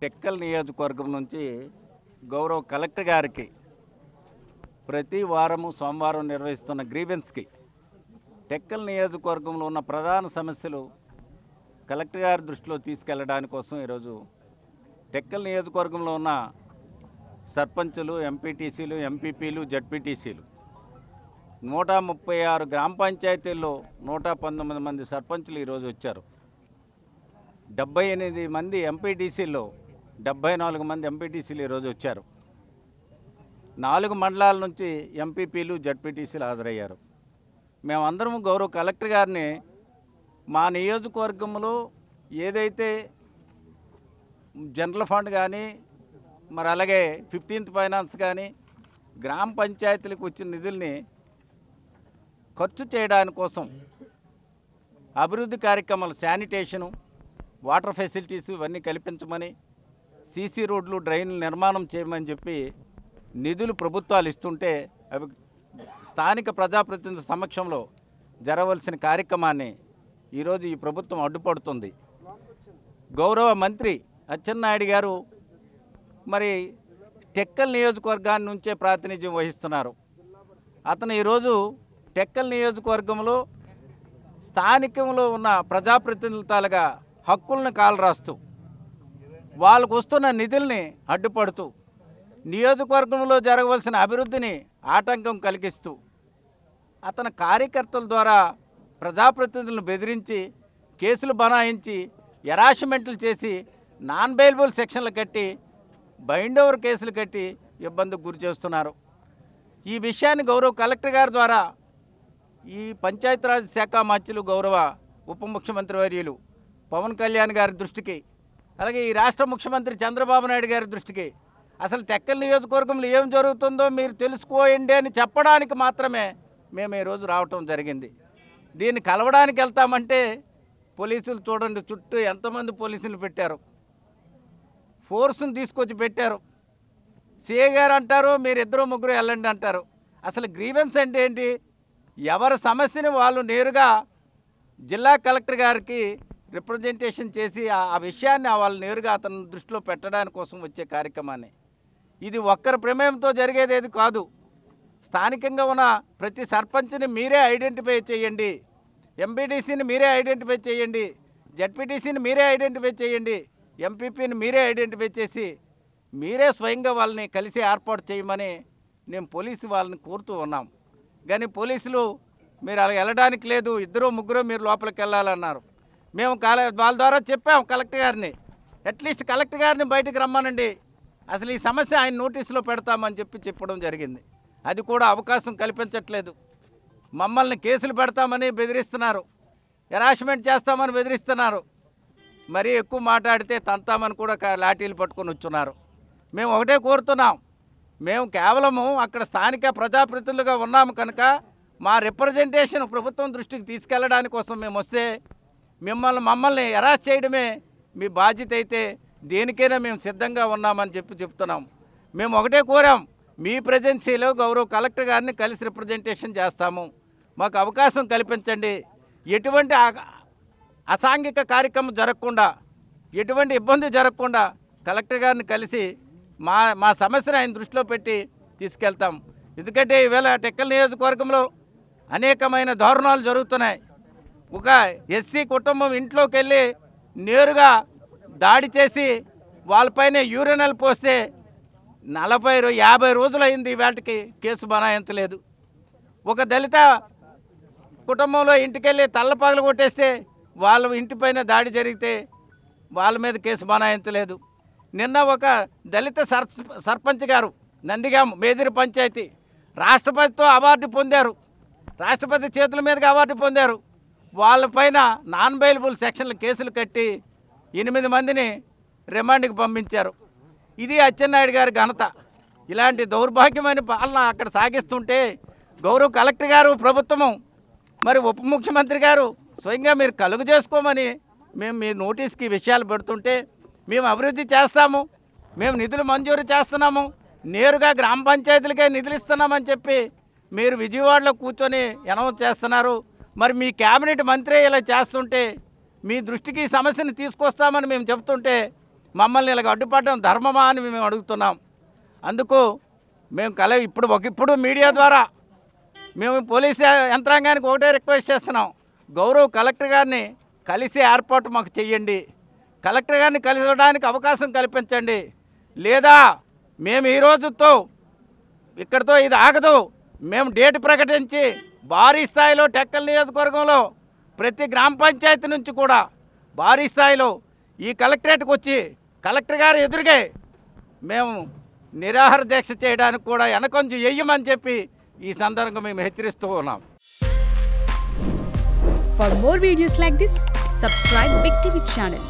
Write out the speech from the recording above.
టెక్కల్ నియోజకవర్గం నుంచి గౌరవ కలెక్టర్ గారికి ప్రతి వారము సోమవారం నిర్వహిస్తున్న గ్రీవెన్స్కి టెక్కల్ నియోజకవర్గంలో ఉన్న ప్రధాన సమస్యలు కలెక్టర్ గారి దృష్టిలో తీసుకెళ్లడానికి కోసం ఈరోజు టెక్కల్ నియోజకవర్గంలో ఉన్న సర్పంచులు, ఎంపీటీసీలు, ఎంపీపీలు, జడ్పీటీసీలు 136 గ్రామ పంచాయతీల్లో 119 మంది సర్పంచులు ఈరోజు వచ్చారు. 78 మంది ఎంపీటీసీల్లో 74 మంది ఎంపీటీసీలు ఈరోజు వచ్చారు. 4 మండలాల నుంచి ఎంపీపీలు, జడ్పీటీసీలు హాజరయ్యారు. మేమందరం గౌరవ కలెక్టర్ గారిని మా నియోజకవర్గంలో ఏదైతే జనరల్ ఫండ్ కానీ, మరి అలాగే 15th ఫైనాన్స్ కానీ గ్రామ పంచాయతీలకు వచ్చిన నిధుల్ని ఖర్చు చేయడానికి కోసం అభివృద్ధి కార్యక్రమాలు, శానిటేషను, వాటర్ ఫెసిలిటీస్ ఇవన్నీ కల్పించమని, సీసీ రోడ్లు, డ్రైన్లు నిర్మాణం చేయమని చెప్పి నిధులు ప్రభుత్వాలు ఇస్తుంటే అవి స్థానిక ప్రజాప్రతినిధుల సమక్షంలో జరగవలసిన కార్యక్రమాన్ని ఈరోజు ఈ ప్రభుత్వం అడ్డుపడుతుంది. గౌరవ మంత్రి అచ్చెన్నాయుడు గారు మరి టెక్కల్ నియోజకవర్గాన్ని నుంచే ప్రాతినిధ్యం వహిస్తున్నారు. అతను ఈరోజు టెక్కల్ నియోజకవర్గంలో స్థానికంలో ఉన్న ప్రజాప్రతినిధుల తాలూగా హక్కులను కాలరాస్తూ వాళ్ళకు వస్తున్న నిధుల్ని అడ్డుపడుతూ నియోజకవర్గంలో జరగవలసిన అభివృద్ధిని ఆటంకం కలిగిస్తూ అతని కార్యకర్తల ద్వారా ప్రజాప్రతినిధులను బెదిరించి, కేసులు బనాయించి, హెరాస్మెంట్లు చేసి, నాన్ బెయిలబుల్ సెక్షన్లు కట్టి, బైండ్ ఓవర్ కేసులు కట్టి ఇబ్బందికి గురి చేస్తున్నారు. ఈ విషయాన్ని గౌరవ కలెక్టర్ గారి ద్వారా ఈ పంచాయతీరాజ్ శాఖ మంత్రులు, గౌరవ ఉప ముఖ్యమంత్రి వర్యులు పవన్ కళ్యాణ్ గారి దృష్టికి, అలాగే ఈ రాష్ట్ర ముఖ్యమంత్రి చంద్రబాబు నాయుడు గారి దృష్టికి అసలు టెక్కల్ నియోజకవర్గంలో ఏం జరుగుతుందో మీరు తెలుసుకోండి అని చెప్పడానికి మాత్రమే మేము ఈరోజు రావటం జరిగింది. దీన్ని కలవడానికి వెళ్తామంటే పోలీసులు చూడండి, చుట్టూ ఎంతమంది పోలీసులు పెట్టారు, ఫోర్స్ని తీసుకొచ్చి పెట్టారు. సిఐ గారు అంటారు మీరు 2-3 వెళ్ళండి అంటారు. అసలు గ్రీవెన్స్ అంటే ఏంటి? ఎవరి సమస్యని వాళ్ళు నేరుగా జిల్లా కలెక్టర్ గారికి రిప్రజెంటేషన్ చేసి ఆ విషయాన్ని వాళ్ళు నేరుగా అతని దృష్టిలో పెట్టడానికి కోసం వచ్చే కార్యక్రమాన్ని, ఇది ఒక్కరి ప్రమేయంతో జరిగేది ఏది కాదు. స్థానికంగా ఉన్న ప్రతి సర్పంచ్ని మీరే ఐడెంటిఫై చేయండి, ఎంపీటీసీని మీరే ఐడెంటిఫై చేయండి, జడ్పీటీసీని మీరే ఐడెంటిఫై చేయండి, ఎంపీపీని మీరే ఐడెంటిఫై చేసి మీరే స్వయంగా వాళ్ళని కలిసి ఏర్పాటు చేయమని మేము పోలీసు వాళ్ళని కోరుతూ ఉన్నాం. కానీ పోలీసులు మీరు అలా వెళ్ళడానికి లేదు, 2-3 మీరు లోపలికి వెళ్ళాలన్నారు. మేము వాళ్ళ ద్వారా చెప్పాం కలెక్టర్ గారిని, అట్లీస్ట్ కలెక్టర్ గారిని బయటికి రమ్మనండి, అసలు ఈ సమస్య ఆయన నోటీసులో పెడతామని చెప్పడం జరిగింది. అది కూడా అవకాశం కల్పించట్లేదు. మమ్మల్ని కేసులు పెడతామని బెదిరిస్తున్నారు, హెరాస్మెంట్ చేస్తామని బెదిరిస్తున్నారు. మరీ ఎక్కువ మాట్లాడితే తంతామని కూడా లాఠీలు పట్టుకొని వచ్చున్నారు. మేము ఒకటే కోరుతున్నాం, మేము కేవలము అక్కడ స్థానిక ప్రజాప్రతినిధులుగా ఉన్నాము కనుక మా రిప్రజెంటేషన్ ప్రభుత్వం దృష్టికి తీసుకెళ్ళడానికి కోసం మేము వస్తే మమ్మల్ని హెరాస్ చేయడమే మీ బాధ్యత అయితే దేనికైనా మేము సిద్ధంగా ఉన్నామని చెప్తున్నాం. మేము ఒకటే కోరాం, మీ ప్రెజెన్సీలో గౌరవ కలెక్టర్ గారిని కలిసి రిప్రజెంటేషన్ చేస్తాము, మాకు అవకాశం కల్పించండి, ఎటువంటి అసాంఘిక కార్యక్రమం జరగకుండా, ఎటువంటి ఇబ్బంది జరగకుండా కలెక్టర్ గారిని కలిసి మా సమస్యను ఆయన దృష్టిలో పెట్టి తీసుకెళ్తాం. ఎందుకంటే ఈవేళ టెక్కల్ నియోజకవర్గంలో అనేకమైన దారుణాలు జరుగుతున్నాయి. ఒక ఎస్సీ కుటుంబం ఇంట్లోకి వెళ్ళి నేరుగా దాడి చేసి వాళ్ళపైన యూరినల్ పోస్తే 40-50 రోజులు అయింది, వాటికి కేసు బనాయించలేదు. ఒక దళిత కుటుంబంలో ఇంటికెళ్ళి తల్లపగలు కొట్టేస్తే వాళ్ళ ఇంటిపైన దాడి జరిగితే వాళ్ళ మీద కేసు బనాయించలేదు. నిన్న ఒక దళిత సర్పంచ్ గారు నందిగాం మేజర్ పంచాయతీ రాష్ట్రపతితో అవార్డు పొందారు, రాష్ట్రపతి చేతుల మీదుగా అవార్డు పొందారు. వాళ్ళపైన నాన్ బెయిలబుల్ సెక్షన్లు కేసులు కట్టి 8 మందిని రిమాండ్కి పంపించారు. ఇది అచ్చెన్నాయుడు గారి ఘనత. ఇలాంటి దౌర్భాగ్యమైన పాలన అక్కడ సాగిస్తుంటే గౌరవ కలెక్టర్ గారు, ప్రభుత్వము, మరి ఉప ముఖ్యమంత్రి గారు స్వయంగా మీరు కలుగు చేసుకోమని మేము మీ నోటీస్కి విషయాలు పెడుతుంటే, మేము అభివృద్ధి చేస్తాము, మేము నిధులు మంజూరు చేస్తున్నాము, నేరుగా గ్రామ పంచాయతీలకే నిధులు ఇస్తున్నామని చెప్పి మీరు విజయవాడలో కూర్చొని అనౌన్స్ చేస్తున్నారు. మరి మీ కేబినెట్ మంత్రి ఇలా చేస్తుంటే మీ దృష్టికి సమస్యను తీసుకొస్తామని మేము చెప్తుంటే మమ్మల్ని ఇలాగ అడ్డుపడడం ధర్మమా అని మేము అడుగుతున్నాం. అందుకు మేము ఇప్పుడు మీడియా ద్వారా మేము పోలీస్ యంత్రాంగానికి ఒకటే రిక్వెస్ట్ చేస్తున్నాం. గౌరవ్ కలెక్టర్ గారిని కలిసి ఏర్పాటు మాకు చెయ్యండి. కలెక్టర్ గారిని కలవడానికి అవకాశం కల్పించండి. లేదా మేము ఈ రోజుతో ఇక్కడితో ఇది ఆగదు. మేము డేట్ ప్రకటించి భారీ స్థాయిలో టెక్కల్ నియోజకవర్గంలో ప్రతి గ్రామ పంచాయతీ నుంచి కూడా భారీ స్థాయిలో ఈ కలెక్టరేట్కి వచ్చి కలెక్టర్ గారు ఎదురుగే మేము నిరాహార దీక్ష చేయడానికి కూడా వెనకొంచెం వెయ్యమని చెప్పి ఈ సందర్భంగా మేము హెచ్చరిస్తూ ఉన్నాం. For more videos like this, subscribe Big TV channel.